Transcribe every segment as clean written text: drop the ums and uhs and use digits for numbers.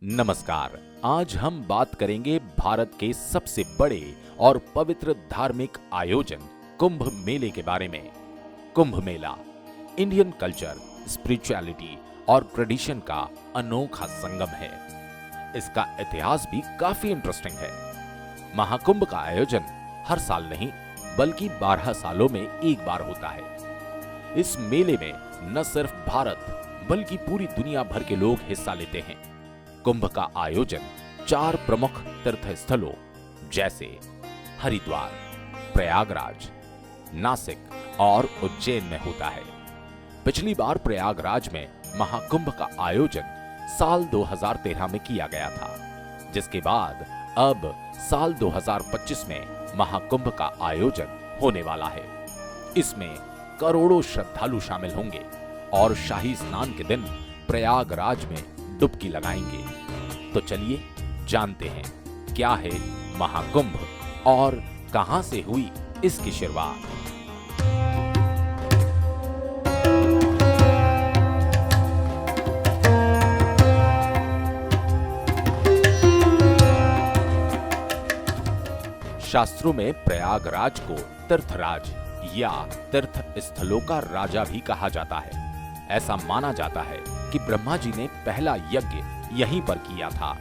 नमस्कार। आज हम बात करेंगे भारत के सबसे बड़े और पवित्र धार्मिक आयोजन कुंभ मेले के बारे में। Kumbh Mela Indian culture, spirituality और ट्रेडिशन का अनोखा संगम है। इसका इतिहास भी काफी इंटरेस्टिंग है। महाकुंभ का आयोजन हर साल नहीं बल्कि 12 सालों में एक बार होता है। इस मेले में न सिर्फ भारत बल्कि पूरी दुनिया भर के लोग हिस्सा लेते हैं। कुंभ का आयोजन 4 प्रमुख तीर्थ स्थलों जैसे हरिद्वार, प्रयागराज, नासिक और उज्जैन में होता है। पिछली बार प्रयागराज में महाकुंभ का आयोजन साल 2013 में किया गया था, जिसके बाद अब साल 2025 में महाकुंभ का आयोजन होने वाला है। इसमें करोड़ों श्रद्धालु शामिल होंगे और शाही स्नान के दिन प्रयागराज में डुबकी लगाएंगे। तो चलिए जानते हैं क्या है महाकुंभ और कहां से हुई इसकी शुरुआत। शास्त्रों में प्रयागराज को तीर्थराज या तीर्थ स्थलों का राजा भी कहा जाता है। ऐसा माना जाता है कि ब्रह्मा जी ने पहला यज्ञ यहीं पर किया था।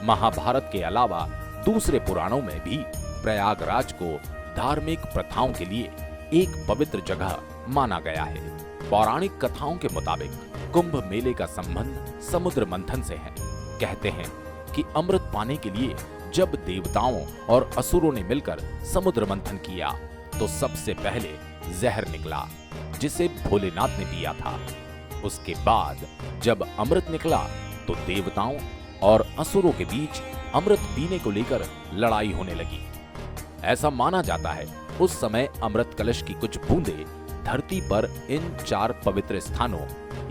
महाभारत के अलावा दूसरे पुराणों में भी प्रयागराज को धार्मिक प्रथाओं के लिए एक पवित्र जगह माना गया है। पौराणिक कथाओं के मुताबिक कुंभ मेले का संबंध समुद्र मंथन से है। कहते हैं कि अमृत पाने के लिए जब देवताओं और असुरों ने मिलकर समुद्र मंथन किया तो सबसे पहले जहर निकला, जिसे भोलेनाथ ने पिया था। उसके बाद जब अमृत निकला तो देवताओं और असुरों के बीच अमृत पीने को लेकर लड़ाई होने लगी। ऐसा माना जाता है उस समय अमृत कलश की कुछ बूंदें धरती पर इन 4 पवित्र स्थानों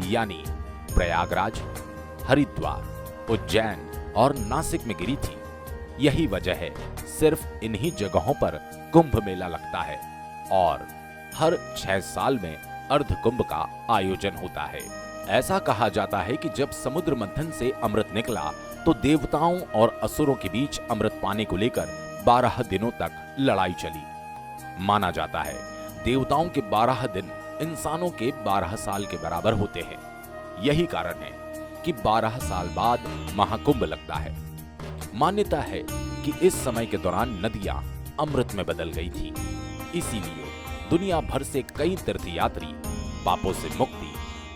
यानी प्रयागराज, हरिद्वार, उज्जैन और नासिक में गिरी थी। यही वजह है सिर्फ इन्हीं जगहों पर कुंभ मेला लगता है और हर 6 साल में अर्ध कुंभ का आयोजन होता है। ऐसा कहा जाता है कि जब समुद्र मंथन से अमृत निकला तो देवताओं और असुरों के बीच अमृत पाने को लेकर 12 दिनों तक लड़ाई चली। माना जाता है देवताओं के 12 दिन इंसानों के 12 साल के बराबर होते हैं। यही कारण है कि 12 साल बाद महाकुंभ लगता है। मान्यता है कि इस समय के दौरान नदियां अमृत में बदल गई थी। इसीलिए दुनिया भर से कई तीर्थयात्री पापों से मुक्ति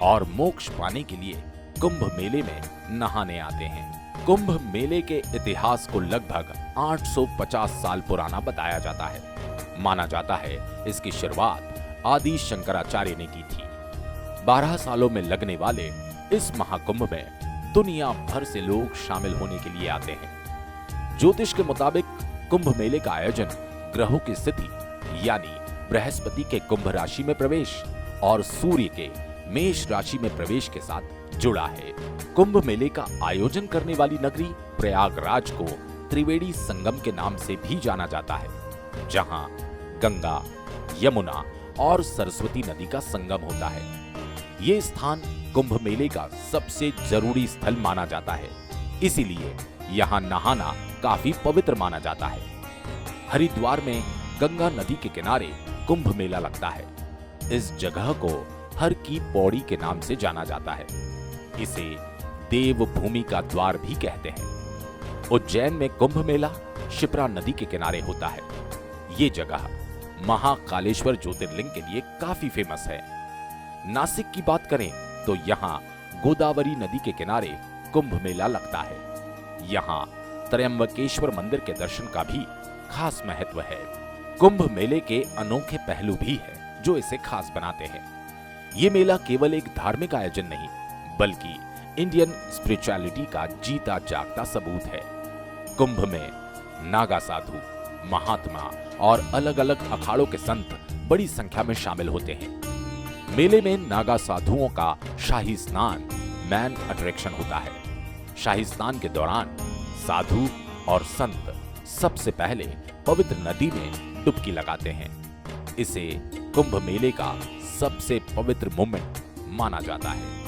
और मोक्ष पाने के लिए कुंभ मेले में नहाने आते हैं। कुंभ मेले के इतिहास को लगभग 850 साल पुराना बताया जाता है। माना जाता है इसकी शुरुआत आदि शंकराचार्य ने की थी। 12 सालों में लगने वाले इस महाकुंभ में दुनिया भर से लोग शामिल होने के लिए आते हैं। ज्योतिष के मुताबिक कुंभ मेले का आयोजन ग्रहों की स्थिति यानी बृहस्पति के कुंभ राशि में प्रवेश और सूर्य के मेष राशि में प्रवेश के साथ जुड़ा है। कुंभ मेले का आयोजन करने वाली नगरी प्रयागराज को त्रिवेणी संगम के नाम से भी जाना जाता है, जहां गंगा, यमुना और सरस्वती नदी का संगम होता है। ये स्थान कुंभ मेले का सबसे जरूरी स्थल माना जाता है, इसीलिए यहाँ नहाना काफी पवित्र माना जाता है। हरिद्वार में गंगा नदी के किनारे कुंभ मेला लगता है। इस जगह को हर की पौड़ी के नाम से जाना जाता है। इसे देव भूमि का द्वार भी कहते हैं। उज्जैन में कुंभ मेला शिप्रा नदी के किनारे होता है। ये जगह महाकालेश्वर ज्योतिर्लिंग के लिए काफी फेमस है। नासिक की बात करें तो यहाँ गोदावरी नदी के किनारे कुंभ मेला लगता है। यहाँ त्र्यंबकेश्वर मंदिर के दर्शन का भी खास महत्व है। कुंभ मेले के अनोखे पहलू भी है जो इसे खास बनाते हैं। ये मेला केवल एक धार्मिक आयोजन नहीं बल्कि इंडियन स्पिरिचुअलिटी का जीता जागता सबूत है। कुंभ में नागा साधु, महात्मा और अलग अलग अखाड़ों के संत बड़ी संख्या में शामिल होते हैं। मेले में नागा साधुओं का शाही स्नान मैन अट्रैक्शन होता है। शाही स्नान के दौरान साधु और संत सबसे पहले पवित्र नदी में डुबकी लगाते हैं। इसे कुंभ मेले का सबसे पवित्र मोमेंट माना जाता है।